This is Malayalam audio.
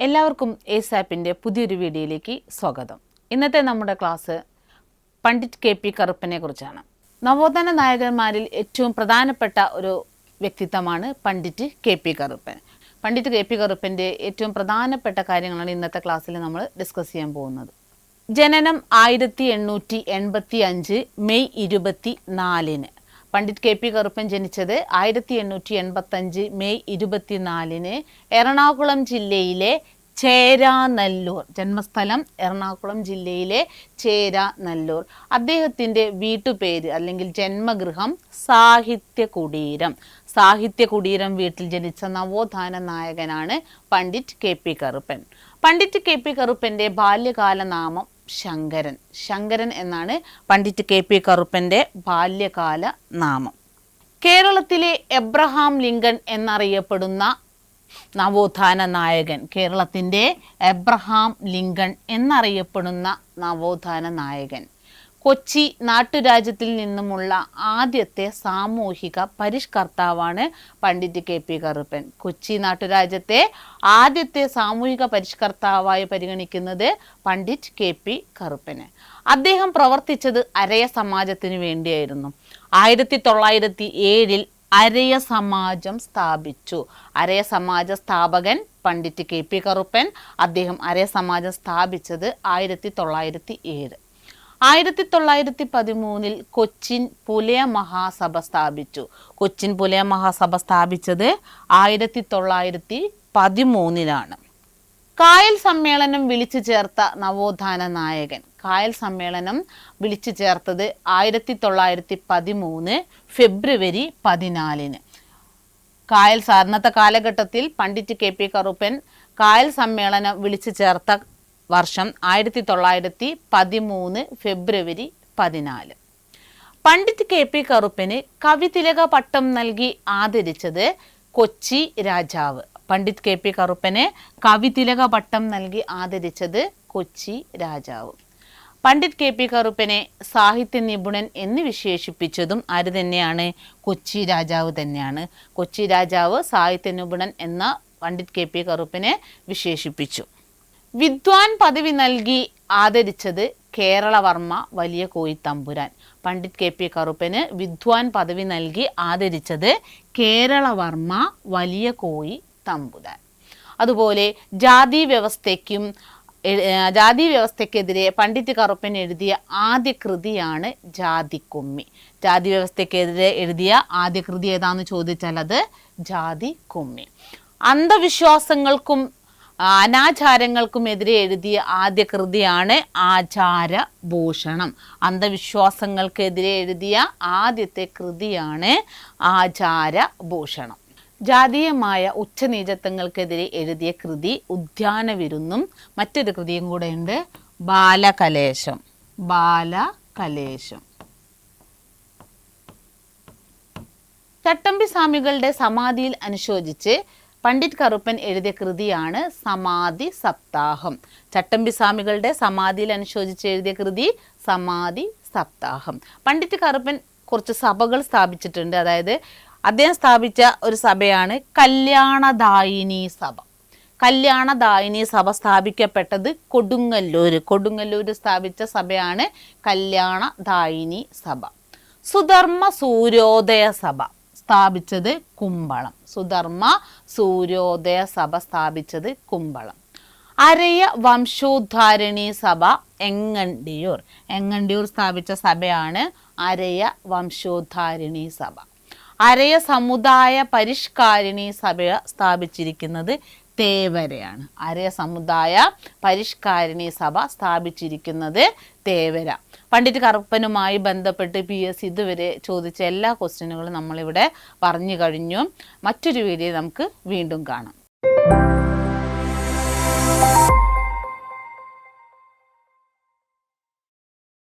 എല്ലാവർക്കും എസാപ്പിൻ്റെ പുതിയൊരു വീഡിയോയിലേക്ക് സ്വാഗതം. ഇന്നത്തെ നമ്മുടെ ക്ലാസ് പണ്ഡിറ്റ് കെ പി കറുപ്പനെ കുറിച്ചാണ്. നവോത്ഥാന നായകന്മാരിൽ ഏറ്റവും പ്രധാനപ്പെട്ട ഒരു വ്യക്തിത്വമാണ് പണ്ഡിറ്റ് കെ പി കറുപ്പൻ. പണ്ഡിറ്റ് കെ പി കറുപ്പൻ്റെ ഏറ്റവും പ്രധാനപ്പെട്ട കാര്യങ്ങളാണ് ഇന്നത്തെ ക്ലാസ്സിൽ നമ്മൾ ഡിസ്കസ് ചെയ്യാൻ പോകുന്നത്. ജനനം 1885 മെയ് 24. പണ്ഡിറ്റ് കെ പി കറുപ്പൻ ജനിച്ചത് 1885 മെയ് 24 എറണാകുളം ജില്ലയിലെ ചേരാനല്ലൂർ. ജന്മസ്ഥലം എറണാകുളം ജില്ലയിലെ ചേരാനല്ലൂർ. അദ്ദേഹത്തിൻ്റെ വീട്ടുപേര് അല്ലെങ്കിൽ ജന്മഗൃഹം സാഹിത്യകുടീരം. സാഹിത്യകുടീരം വീട്ടിൽ ജനിച്ച നവോത്ഥാന നായകനാണ് പണ്ഡിറ്റ് കെ പി കറുപ്പൻ. പണ്ഡിറ്റ് കെ പി കറുപ്പൻ്റെ ബാല്യകാല നാമം ശങ്കരൻ. ശങ്കരൻ എന്നാണ് പണ്ഡിറ്റ് കെ പി കറുപ്പൻ്റെ ബാല്യകാല നാമം. കേരളത്തിലെ എബ്രഹാം ലിങ്കൺ എന്നറിയപ്പെടുന്ന നവോത്ഥാന നായകൻ, കേരളത്തിൻ്റെ എബ്രഹാം ലിങ്കൺ എന്നറിയപ്പെടുന്ന നവോത്ഥാന നായകൻ. കൊച്ചി നാട്ടുരാജ്യത്തിൽ നിന്നുമുള്ള ആദ്യത്തെ സാമൂഹിക പരിഷ്കർത്താവാണ് പണ്ഡിറ്റ് കെ പി കറുപ്പൻ. കൊച്ചി നാട്ടുരാജ്യത്തെ ആദ്യത്തെ സാമൂഹിക പരിഷ്കർത്താവായി പരിഗണിക്കുന്നത് പണ്ഡിറ്റ് കെ പി കറുപ്പന്. അദ്ദേഹം പ്രവർത്തിച്ചത് അരയ സമാജത്തിന് വേണ്ടിയായിരുന്നു. 1907 അരയ സമാജം സ്ഥാപിച്ചു. അരയ സമാജ സ്ഥാപകൻ പണ്ഡിറ്റ് കെ പി കറുപ്പൻ. അദ്ദേഹം അരയ സമാജം സ്ഥാപിച്ചത് 1907. 1913 കൊച്ചിൻ പുലയ മഹാസഭ സ്ഥാപിച്ചു. കൊച്ചിൻ പുലയ മഹാസഭ സ്ഥാപിച്ചത് 1913. കായൽ സമ്മേളനം വിളിച്ചു ചേർത്ത നവോത്ഥാന നായകൻ. കായൽ സമ്മേളനം വിളിച്ചു ചേർത്തത് 1913 ഫെബ്രുവരി 14. അന്നത്തെ കാലഘട്ടത്തിൽ പണ്ഡിറ്റ് കെ പി കറുപ്പൻ കായൽ സമ്മേളനം വിളിച്ചു ചേർത്ത വർഷം 1913 ഫെബ്രുവരി 14. പണ്ഡിറ്റ് കെ പി കറുപ്പന് കവിതിലക പട്ടം നൽകി ആദരിച്ചത് കൊച്ചി രാജാവ്. പണ്ഡിറ്റ് കെ പി കറുപ്പന് കവിതിലക പട്ടം നൽകി ആദരിച്ചത് കൊച്ചി രാജാവ്. പണ്ഡിറ്റ് കെ പി കറുപ്പനെ സാഹിത്യ നിപുണൻ എന്ന് വിശേഷിപ്പിച്ചതും ആര് തന്നെയാണ്? കൊച്ചി രാജാവ് തന്നെയാണ്. കൊച്ചി രാജാവ് സാഹിത്യ നിപുണൻ എന്ന പണ്ഡിറ്റ് കെ പി കറുപ്പനെ വിശേഷിപ്പിച്ചു. വിദ്വാൻ പദവി നൽകി ആദരിച്ചത് കേരളവർമ്മ വലിയ കോയി തമ്പുരാൻ. പണ്ഡിറ്റ് കെ പി കറുപ്പന് വിദ്വാൻ പദവി നൽകി ആദരിച്ചത് കേരളവർമ്മ വലിയ കോയി തമ്പുരാൻ. അതുപോലെ ജാതി വ്യവസ്ഥയ്ക്കെതിരെ പണ്ഡിറ്റ് കറുപ്പൻ എഴുതിയ ആദ്യ കൃതിയാണ് ജാതിക്കുമ്മി. ജാതി വ്യവസ്ഥയ്ക്കെതിരെ എഴുതിയ ആദ്യ കൃതി ഏതാണെന്ന് ചോദിച്ചാൽ അത് ജാതിക്കുമ്മി. അന്ധവിശ്വാസങ്ങൾക്കും അനാചാരങ്ങൾക്കുമെതിരെ എഴുതിയ ആദ്യ കൃതിയാണ് ആചാരഭൂഷണം. അന്ധവിശ്വാസങ്ങൾക്കെതിരെ എഴുതിയ ആദ്യത്തെ കൃതിയാണ് ആചാരഭൂഷണം. ജാതീയമായ ഉച്ചനീചത്വങ്ങൾക്കെതിരെ എഴുതിയ കൃതി ഉദ്യാനവിരുന്നും. മറ്റൊരു കൃതിയും കൂടെ ഉണ്ട്, ബാലകലേശം. ചട്ടമ്പി സ്വാമികളുടെ സമാധിയിൽ അനുശോചിച്ച് പണ്ഡിറ്റ് കറുപ്പൻ എഴുതിയ കൃതിയാണ് സമാധി സപ്താഹം. ചട്ടമ്പി സ്വാമികളുടെ സമാധിയിൽ അനുശോചിച്ച് എഴുതിയ കൃതി സമാധി സപ്താഹം. പണ്ഡിറ്റ് കറുപ്പൻ കുറച്ച് സഭകൾ സ്ഥാപിച്ചിട്ടുണ്ട്. അതായത് അദ്ദേഹം സ്ഥാപിച്ച ഒരു സഭയാണ് കല്യാണദായിനി സഭ. കല്യാണദായിനി സഭ സ്ഥാപിക്കപ്പെട്ടത് കൊടുങ്ങല്ലൂർ സ്ഥാപിച്ച സഭയാണ് കല്യാണദായിനി സഭ. സുധർമ്മ സൂര്യോദയ സഭ സ്ഥാപിച്ചത് കുമ്പളം. സുധർമ്മ സൂര്യോദയ സഭ സ്ഥാപിച്ചത് കുമ്പളം. അരയ വംശോദ്ധാരണി സഭ എങ്ങണ്ടിയൂർ സ്ഥാപിച്ച സഭയാണ് അരയ വംശോദ്ധാരണി സഭ. അരയ സമുദായ പരിഷ്കാരിണി സഭ സ്ഥാപിച്ചിരിക്കുന്നത് തേവരയാണ്. അരയ സമുദായ പരിഷ്കാരിണി സഭ സ്ഥാപിച്ചിരിക്കുന്നത് തേവര. പണ്ഡിറ്റ് കറുപ്പനുമായി ബന്ധപ്പെട്ട് PSC ഇതുവരെ ചോദിച്ച എല്ലാ ക്വസ്റ്റ്യനുകളും നമ്മളിവിടെ പറഞ്ഞു കഴിഞ്ഞു. മറ്റൊരു വീഡിയോ നമുക്ക് വീണ്ടും കാണാം.